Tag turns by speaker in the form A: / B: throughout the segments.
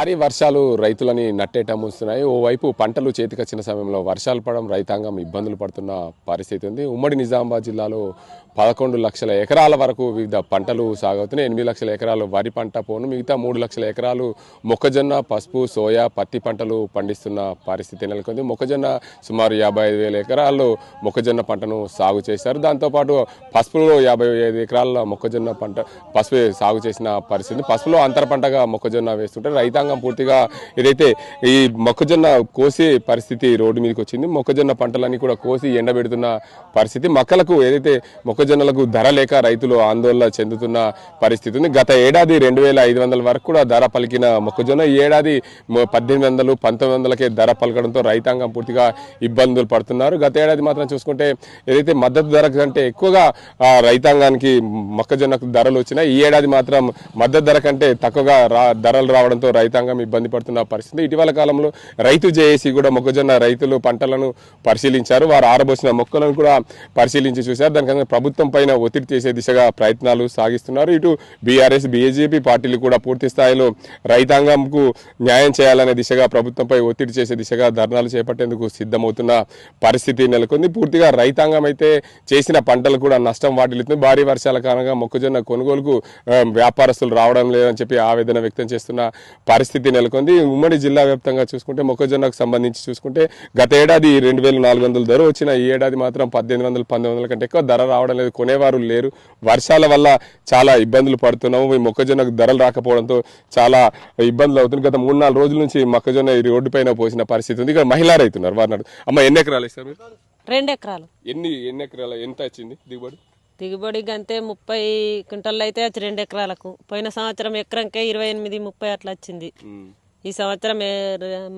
A: భారీ వర్షాలు రైతులని నట్టేట మూస్తున్నాయి. ఓవైపు పంటలు చేతికొచ్చిన సమయంలో వర్షాలు పడడం రైతాంగం ఇబ్బందులు పడుతున్న పరిస్థితి ఉంది. ఉమ్మడి నిజామాబాద్ జిల్లాలో 11 లక్షల ఎకరాల వరకు వివిధ పంటలు సాగుతున్నాయి. 8 లక్షల ఎకరాలు వరి పంట పోను, మిగతా 3 లక్షల ఎకరాలు మొక్కజొన్న, పసుపు, సోయా, పత్తి పంటలు పండిస్తున్న పరిస్థితి నెలకొంది. మొక్కజొన్న సుమారు 55,000 ఎకరాల్లో మొక్కజొన్న పంటను సాగు చేశారు. దాంతోపాటు పసుపులో 55 ఎకరాల మొక్కజొన్న పంట పసుపు సాగు చేసిన పరిస్థితి. పసుపులో అంతర పంటగా మొక్కజొన్న వేస్తుంటే రైతాంగం పూర్తిగా ఏదైతే ఈ మొక్కజొన్న కోసే పరిస్థితి రోడ్డు మీదకి వచ్చింది. మొక్కజొన్న పంటలన్నీ కూడా కోసి ఎండబెడుతున్న పరిస్థితి. మొక్కలకు ఏదైతే మొక్కజొన్నలకు ధర లేక రైతులు ఆందోళన చెందుతున్న పరిస్థితి ఉంది. గత ఏడాది 2,500 వరకు కూడా ధర పలికిన మొక్కజొన్న ఈ ఏడాది 1,800, 1,900కే ధర పలకడంతో రైతాంగం పూర్తిగా ఇబ్బందులు పడుతున్నారు. గత ఏడాది మాత్రం చూసుకుంటే ఏదైతే మద్దతు ధర కంటే ఎక్కువగా రైతాంగానికి మొక్కజొన్నకు ధరలు వచ్చినాయి. ఈ ఏడాది మాత్రం మద్దతు ధర కంటే తక్కువగా ధరలు రావడంతో రైతాంగం ఇబ్బంది పడుతున్న పరిస్థితి. ఇటీవల కాలంలో రైతు జేఏసీ కూడా మొక్కజొన్న రైతులు పంటలను పరిశీలించారు. వారు ఆరబోసిన మొక్కలను కూడా పరిశీలించి చూశారు. దానికన్నా ప్రభుత్వం పైన ఒత్తిడి చేసే దిశగా ప్రయత్నాలు సాగిస్తున్నారు. ఇటు బీఆర్ఎస్, బీజేపీ పార్టీలు కూడా పూర్తి స్థాయిలో రైతాంగంకు న్యాయం చేయాలనే దిశగా ప్రభుత్వంపై ఒత్తిడి చేసే దిశగా ధర్నాలు చేపట్టేందుకు సిద్ధమవుతున్న పరిస్థితి నెలకొంది. పూర్తిగా రైతాంగం అయితే చేసిన పంటలు కూడా నష్టం వాటిల్లుతుంది. భారీ వర్షాల కారణంగా మొక్కజొన్న కొనుగోలుకు వ్యాపారస్తులు రావడం లేదని చెప్పి ఆవేదన వ్యక్తం చేస్తున్న పరిస్థితి నెలకొంది. ఉమ్మడి జిల్లా వ్యాప్తంగా చూసుకుంటే మొక్కజొన్నకు సంబంధించి చూసుకుంటే గత ఏడాది 2,400 ధర వచ్చిన ఈ ఏడాది మాత్రం 1,800, 1,900 కంటే ఎక్కువ ధర రావడం లేదు. కొనేవారు లేరు. వర్షాల వల్ల చాలా ఇబ్బందులు పడుతున్నాము. ఈ మొక్కజొన్నకు ధరలు రాకపోవడంతో చాలా ఇబ్బందులు అవుతుంది. గత 3-4 రోజుల నుంచి మొక్కజొన్న ఈ రోడ్డు పైన పోసిన పరిస్థితి ఉంది. ఇక్కడ మహిళా రైతున్నారు. వారు అమ్మ ఎన్ని ఎకరాలు ఇస్తారు మీరు?
B: 2 ఎకరాలు.
A: ఎన్ని ఎకరాలు ఎంత వచ్చింది దిగుబడి?
B: దిగుబడి గంతే 30 క్వింటల్ అయితే 2 ఎకరాలకు. పోయిన సంవత్సరం ఎకరంకే 28-30 అట్లా వచ్చింది. ఈ సంవత్సరం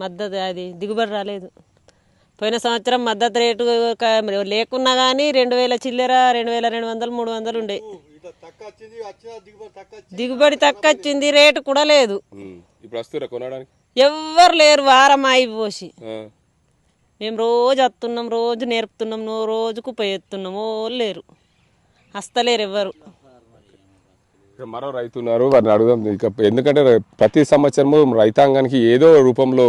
B: మద్దతు అది దిగుబడి రాలేదు. పోయిన సంవత్సరం మద్దతు రేటు లేకున్నా కానీ 2,000 చిల్లర, 2,200, 300 ఉండే. దిగుబడి తక్కువ వచ్చింది, రేటు కూడా లేదు. ఎవ్వరు లేరు. వారం అయిపోసి మేము రోజు వస్తున్నాం, రోజు నేర్పుతున్నాం, రోజుకు పోయేస్తున్నాము. లేరు, వస్తలేరు ఎవ్వరు.
A: మరో రైతు ఉన్నారు, వారిని అడుగుదాం. ఇక ఎందుకంటే ప్రతి సంవత్సరము రైతాంగానికి ఏదో రూపంలో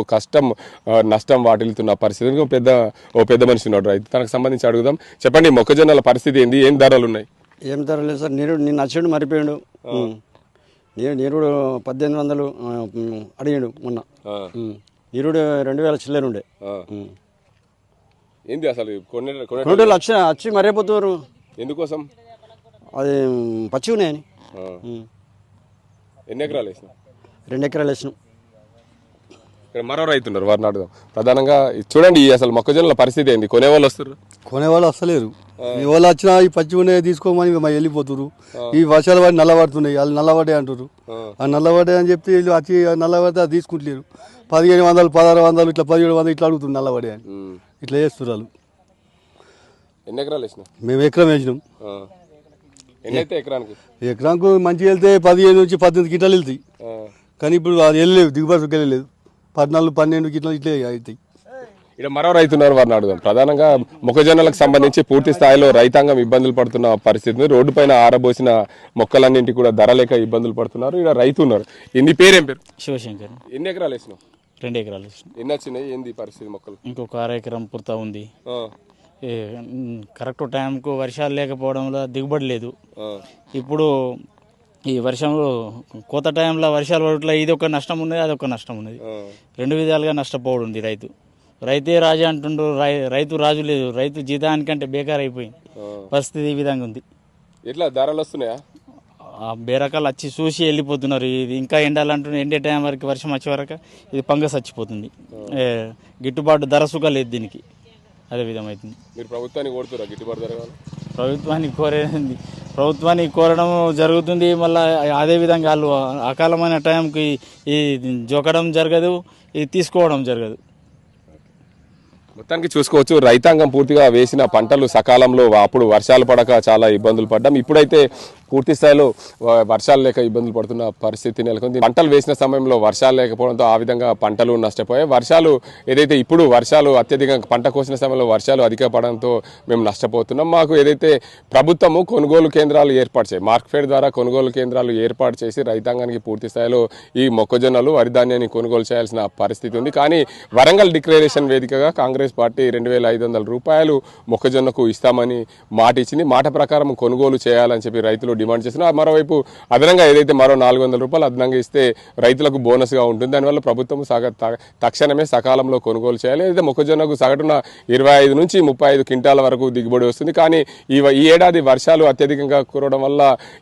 A: నష్టం వాటిల్లుతున్న పరిస్థితి. ఓ పెద్ద మనిషి ఉన్నాడు రైతు, తనకు సంబంధించి అడుగుదాం. చెప్పండి, మొక్కజొన్నల పరిస్థితి ఏంది? ఏం ధరలు ఉన్నాయి?
C: ఏం ధరలు లేదు సార్. నిన్న నచ్చాడు మరిపోయాడు. నీరుడు 1,800 అడిగాడు మొన్న. నీరుడు 2,000 చిల్లర ఉండే.
A: ఏంది అసలు
C: కొనేటోళ్ళు వచ్చి మరైపోతున్నారు.
A: ఎందుకోసం?
C: అది పచ్చి ఉన్నాయని.
A: ఎన్ని ఎకరాలు వేసినాం?
C: 2 ఎకరాలు వేసినాం.
A: ఇక్కడ మరో రైతు ఉన్నారు, వారిని అడుగుదాం. ప్రధానంగా చూడండి, అసలు మొక్కజొన్నల పరిస్థితి ఏంది? కొనేవాళ్ళు వస్తారు?
D: కొనేవాళ్ళు వస్తలేరు. ఈ వాళ్ళు వచ్చినా ఈ పచ్చి ఉన్నాయి తీసుకోమని వెళ్ళిపోతున్నారు. ఈ వర్షాలు పడి నల్లబడుతున్నాయి, వాళ్ళు నల్లబడ్డాయి అంటారు. ఆ నల్లబడ్డాయి అని చెప్తే వీళ్ళు వచ్చి నల్లబడితే అది తీసుకుంటలేరు. 1,500, 1,600, ఇట్లా 1,700 ఇట్లా అడుగుతుంది నల్లబడి అని. ఇట్లా చేస్తున్నారు వాళ్ళు.
A: ఎన్ని ఎకరాలు వేసినాం?
D: మేము ఎకరం వేసినాం.
A: ఎకరానికి
D: మంచిగా వెళ్తే 15 నుంచి 18 గిట్టలు వెళ్తాయి. కానీ ఇప్పుడు అది వెళ్ళలేదు, దిగుబడి వెళ్ళలేదు. 14, 12 గిట్టలు ఇట్లే అవుతాయి.
A: ఇక్కడ మరో రైతున్నారు, వారిని అడుగుదాం. ప్రధానంగా మొక్కజొన్నలకు సంబంధించి పూర్తి స్థాయిలో రైతాంగం ఇబ్బందులు పడుతున్న పరిస్థితి. రోడ్డు పైన ఆరబోసిన మొక్కలన్నింటి కూడా ధర లేక ఇబ్బందులు పడుతున్నారు. ఇక్కడ రైతు ఉన్నారు. ఎన్ని పేరు? ఏం పేరు?
E: శివశంకర్.
A: ఎన్ని ఎకరాలు వేసినావు?
E: 2 ఎకరాలు వేసినాం.
A: ఎన్ని వచ్చినాయి? ఏంది పరిస్థితి మొక్కలు?
E: ఇంకొక 1/2 ఎకరం పూర్తా ఉంది. కరెక్ట్ టైంకు వర్షాలు లేకపోవడంలో దిగుబడి లేదు. ఇప్పుడు ఈ వర్షంలో కోత టైంలో వర్షాలు పడట్లా, ఇది ఒక నష్టం ఉన్నది, అదొక నష్టం ఉన్నది. 2 విధాలుగా నష్టపోవడం ఉంది. రైతే రాజు అంటుండ్రు, రైతు రాజు లేదు. రైతు జీతానికంటే బేకార్ అయిపోయింది పరిస్థితి. ఈ విధంగా ఉంది.
A: ఎట్లా ధరలు వస్తున్నాయా?
E: బేరకాలు వచ్చి చూసి వెళ్ళిపోతున్నారు. ఇది ఇంకా ఎండాలంటున్నారు. ఎండే టైం వరకు, వర్షం వచ్చే వరకు ఇది పంగస్ చచ్చిపోతుంది. గిట్టుబాటు ధర సుఖ లేదు దీనికి. అదే విధమవుతుంది.
A: మీరు ప్రభుత్వాన్ని కోరుతారా గిట్టుబాటు ధర?
E: ప్రభుత్వాన్ని కోరడం జరుగుతుంది. మళ్ళీ అదేవిధంగా వాళ్ళు అకాలమైన టైంకి ఈ జోకడం జరగదు, ఇది తీసుకోవడం జరగదు.
A: మొత్తానికి చూసుకోవచ్చు, రైతాంగం పూర్తిగా వేసిన పంటలు సకాలంలో అప్పుడు వర్షాలు పడక చాలా ఇబ్బందులు పడ్డాం. ఇప్పుడైతే పూర్తి స్థాయిలో వర్షాలు లేక ఇబ్బందులు పడుతున్న పరిస్థితి నెలకొంది. పంటలు వేసిన సమయంలో వర్షాలు లేకపోవడంతో ఆ విధంగా పంటలు నష్టపోయాయి. వర్షాలు ఏదైతే ఇప్పుడు వర్షాలు అత్యధికంగా పంట కోసిన సమయంలో వర్షాలు అధిక పడడంతో మేము నష్టపోతున్నాం. మాకు ఏదైతే ప్రభుత్వము కొనుగోలు కేంద్రాలు ఏర్పాటు చేయాలి, మార్కెట్ ద్వారా కొనుగోలు కేంద్రాలు ఏర్పాటు చేసి రైతాంగానికి పూర్తి స్థాయిలో ఈ మొక్కజొన్నలు వరి ధాన్యాన్ని కొనుగోలు చేయాల్సిన పరిస్థితి ఉంది. కానీ వరంగల్ డిక్లరేషన్ వేదికగా కాంగ్రెస్ పార్టీ 2,500 రూపాయలు మొక్కజొన్నకు ఇస్తామని మాట ఇచ్చింది. మాట ప్రకారం కొనుగోలు చేయాలని చెప్పి రైతులు డిమాండ్ చేస్తున్నారు. మరోవైపు అదనంగా ఏదైతే మరో 400 రూపాయలు అదనంగా ఇస్తే రైతులకు బోనస్గా ఉంటుంది. దానివల్ల ప్రభుత్వం తక్షణమే సకాలంలో కొనుగోలు చేయాలి. అయితే మొక్కజొన్నకు సగటున 25 నుంచి 35 క్వింటాల వరకు దిగుబడి వస్తుంది. కానీ ఈ ఏడాది వర్షాలు అత్యధికంగా కురవడం వల్ల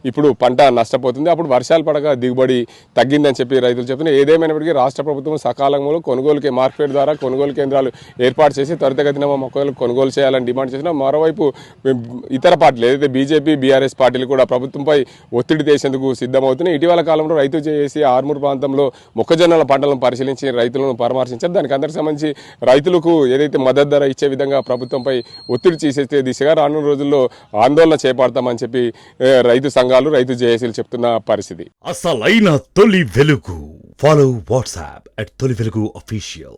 A: ఇప్పుడు పంట నష్టపోతుంది. అప్పుడు వర్షాలు పడక దిగుబడి తగ్గిందని చెప్పి రైతులు చెప్తున్నారు. ఏదేమైనప్పటికీ రాష్ట్ర ప్రభుత్వం సకాలంలో కొనుగోలుకి మార్కెట్ ద్వారా కొనుగోలు కేంద్రాలు ఏర్పాటు చేసి త్వరితగతిన మొక్కలు కొనుగోలు చేయాలని డిమాండ్ చేసిన మరోవైపు ఇతర పార్టీలు ఏదైతే బీజేపీ బీఆర్ఎస్ పార్టీలు కూడా ప్రభుత్వంపై ఒత్తిడి తెచ్చేందుకు సిద్ధమవుతున్నాయి. ఇటీవల కాలంలో రైతు చేసి ఆర్మూర్ ప్రాంతంలో మొక్కజొన్నల పంటలను పరిశీలించి రైతులను పరామర్శించారు. దానికి అందరికి సంబంధించి రైతులకు ఏదైతే మద్దతు ధర ఇచ్చే విధంగా ప్రభుత్వంపై ఒత్తిడి చేసే దిశగా రానున్న రోజుల్లో ఆందోళన చేపడతామని చెప్పి రైతు సంఘాలు రైతు జేఏసీలు చెప్తున్న పరిస్థితి.
F: అసలైన తొలి వెలుగు. ఫాలో వాట్సాప్ @తొలి వెలుగు official.